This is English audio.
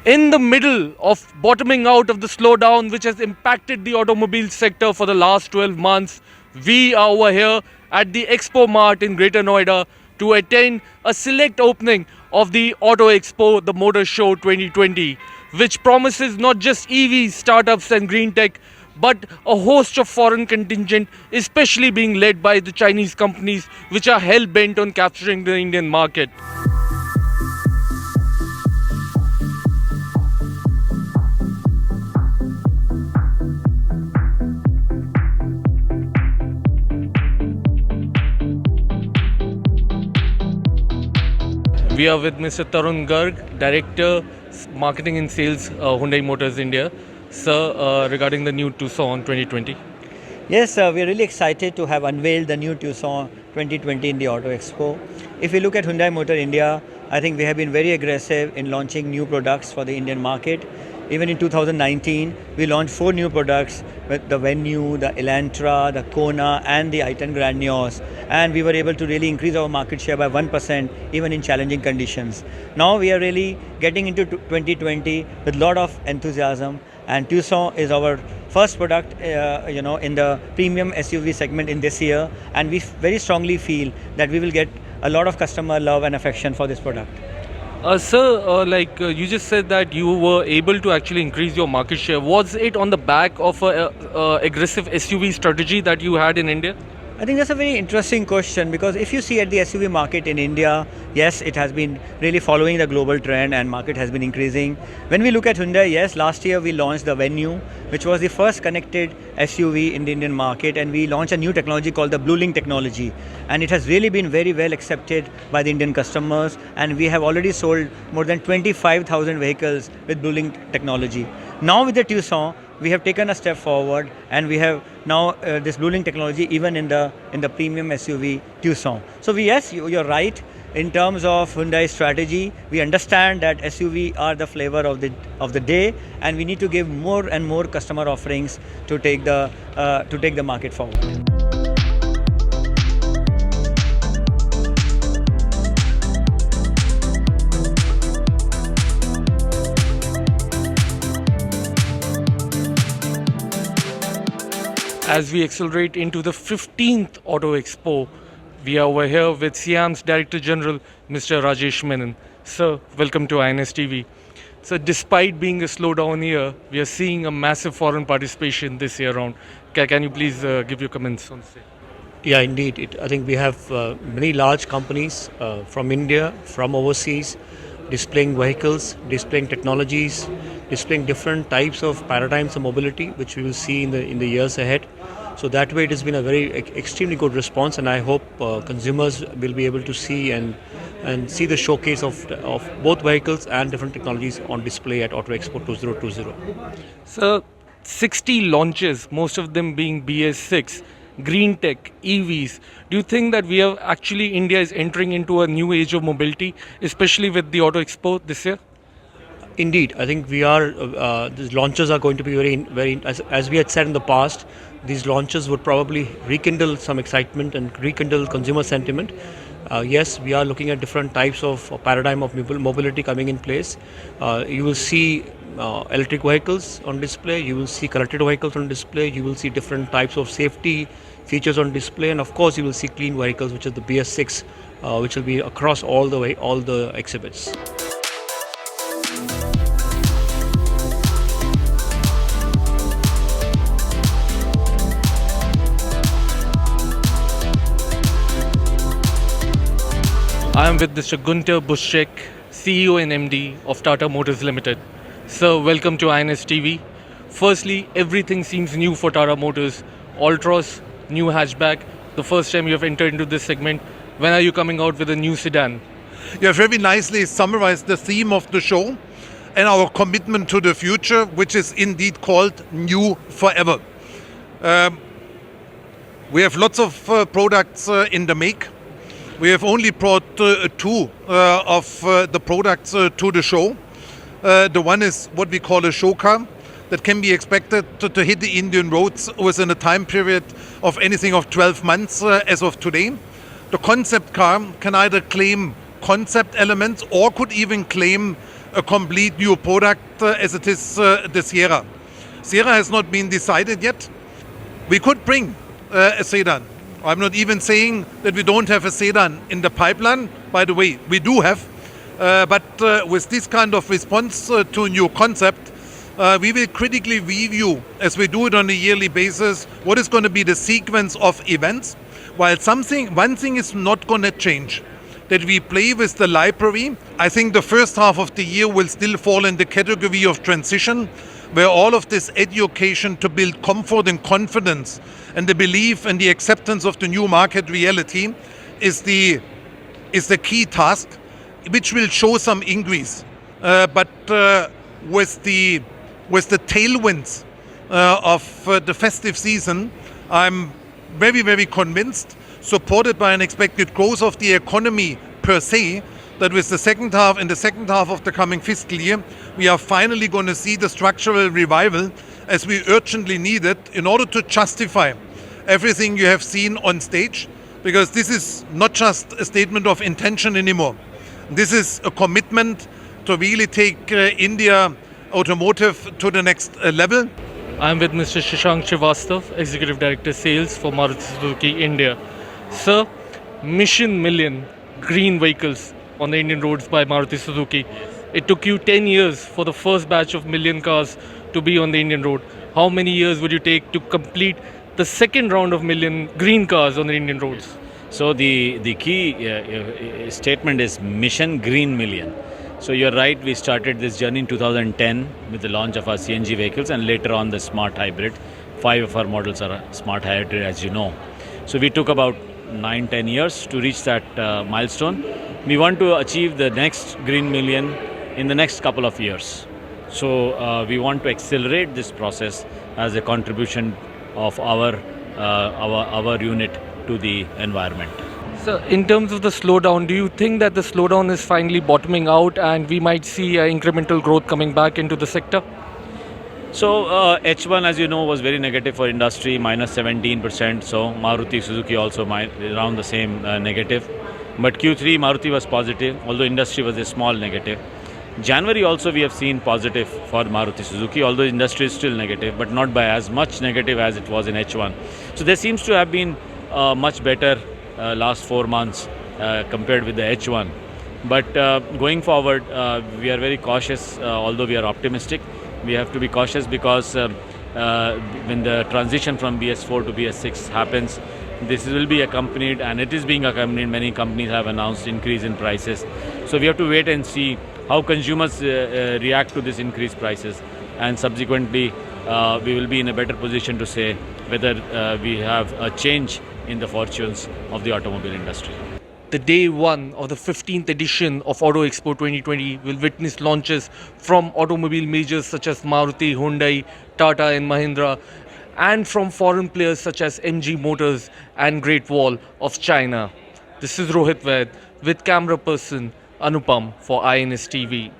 In the middle of bottoming out of the slowdown which has impacted the automobile sector for the last 12 months, we are over here at the Expo Mart in Greater Noida to attend a select opening of the Auto Expo, the Motor Show 2020, which promises not just EVs, startups and green tech, but a host of foreign contingent, especially being led by the Chinese companies which are hell-bent on capturing the Indian market. We are with Mr. Tarun Garg, Director, Marketing and Sales, Hyundai Motors India. Sir, regarding the new Tucson 2020. Yes, we are really excited to have unveiled the new Tucson 2020 in the Auto Expo. If you look at Hyundai Motor India, I think we have been very aggressive in launching new products for the Indian market. Even in 2019, we launched 4 new products with the Venue, the Elantra, the Kona and the i10 Grand Nios. And we were able to really increase our market share by 1% even in challenging conditions. Now we are really getting into 2020 with a lot of enthusiasm, and Tucson is our first product in the premium SUV segment in this year, and we very strongly feel that we will get a lot of customer love and affection for this product. Sir, you just said that you were able to actually increase your market share. Was it on the back of a aggressive SUV strategy that you had in India? I think that's a very interesting question, because if you see at the SUV market in India, yes, it has been really following the global trend and market has been increasing. When we look at Hyundai, yes, last year we launched the Venue, which was the first connected SUV in the Indian market, and we launched a new technology called the Blue Link technology, and it has really been very well accepted by the Indian customers, and we have already sold more than 25,000 vehicles with Blue Link technology. Now with the Tucson, we have taken a step forward, and we have now this Blue Link technology even in the premium SUV Tucson. So yes, you're right. In terms of Hyundai strategy, we understand that SUV are the flavor of the day, and we need to give more and more customer offerings to take the market forward. As we accelerate into the 15th Auto Expo, we are over here with Siam's Director General, Mr. Rajesh Menon. Sir, welcome to INS TV. So despite being a slowdown year, we are seeing a massive foreign participation this year round. Can you please give your comments on this? Yeah, indeed. I think we have many large companies from India, from overseas, displaying vehicles, displaying technologies, displaying different types of paradigms of mobility, which we will see in the years ahead. So that way, it has been a very extremely good response, and I hope consumers will be able to see and see the showcase of both vehicles and different technologies on display at Auto Expo 2020. So 60 launches, most of them being BS6. Green tech, EVs. Do you think that India is entering into a new age of mobility, especially with the Auto Expo this year? Indeed, I think we are. These launches are going to be very. As we had said in the past, these launches would probably rekindle some excitement and rekindle consumer sentiment. Yes, we are looking at different types of paradigm of mobility coming in place. You will see electric vehicles on display. You will see connected vehicles on display. You will see different types of safety features on display, and of course, you will see clean vehicles, which is the BS6, which will be across all the exhibits. I am with Mr. Gunter Buschek, CEO and MD of Tata Motors Limited. Sir, welcome to INS TV. Firstly, everything seems new for Tata Motors. Ultros, new hatchback, the first time you have entered into this segment. When are you coming out with a new sedan? You have very nicely summarized the theme of the show and our commitment to the future, which is indeed called New Forever. We have lots of products in the make. We have only brought 2 of the products to the show. The one is what we call a show car that can be expected to hit the Indian roads within a time period of anything of 12 months as of today. The concept car can either claim concept elements or could even claim a complete new product as it is the Sierra. Sierra has not been decided yet. We could bring a sedan. I'm not even saying that we don't have a sedan in the pipeline. By the way, we do have. But with this kind of response to a new concept, we will critically review, as we do it on a yearly basis, what is going to be the sequence of events. While one thing is not going to change, that we play with the library. I think the first half of the year will still fall in the category of transition, where all of this education to build comfort and confidence and the belief and the acceptance of the new market reality is the key task, which will show some increase. But with the tailwinds of the festive season, I'm very, very convinced, supported by an expected growth of the economy per se, that with the second half of the coming fiscal year, we are finally going to see the structural revival as we urgently need it in order to justify everything you have seen on stage, because this is not just a statement of intention anymore. This is a commitment to really take India automotive to the next level. I'm with Mr. Shashank Srivastav, Executive Director Sales for Maruti Suzuki India. Sir, Mission Million green vehicles on the Indian roads by Maruti Suzuki. It took you 10 years for the first batch of million cars to be on the Indian road. How many years would you take to complete the second round of million green cars on the Indian roads? So the key statement is Mission Green Million. So you're right, we started this journey in 2010 with the launch of our CNG vehicles and later on the smart hybrid. 5 of our models are smart hybrid, as you know. So we took about 9-10 years to reach that milestone. We want to achieve the next Green Million in the next couple of years. So we want to accelerate this process as a contribution of our unit to the environment. So in terms of the slowdown, do you think that the slowdown is finally bottoming out and we might see incremental growth coming back into the sector? So H1, as you know, was very negative for industry, minus 17%. So Maruti Suzuki also around the same negative. But Q3, Maruti was positive, although industry was a small negative. January also we have seen positive for Maruti Suzuki, although industry is still negative, but not by as much negative as it was in H1. So there seems to have been much better last 4 months compared with the H1. But going forward, we are very cautious, although we are optimistic. We have to be cautious because when the transition from BS4 to BS6 happens, this will be accompanied, and it is being accompanied. Many companies have announced increase in prices. So we have to wait and see how consumers react to this increased prices, and subsequently we will be in a better position to say whether we have a change in the fortunes of the automobile industry. The day one of the 15th edition of Auto Expo 2020 will witness launches from automobile majors such as Maruti, Hyundai, Tata and Mahindra, and from foreign players such as MG Motors and Great Wall of China. This is Rohit Vaid with camera person Anupam for INS TV.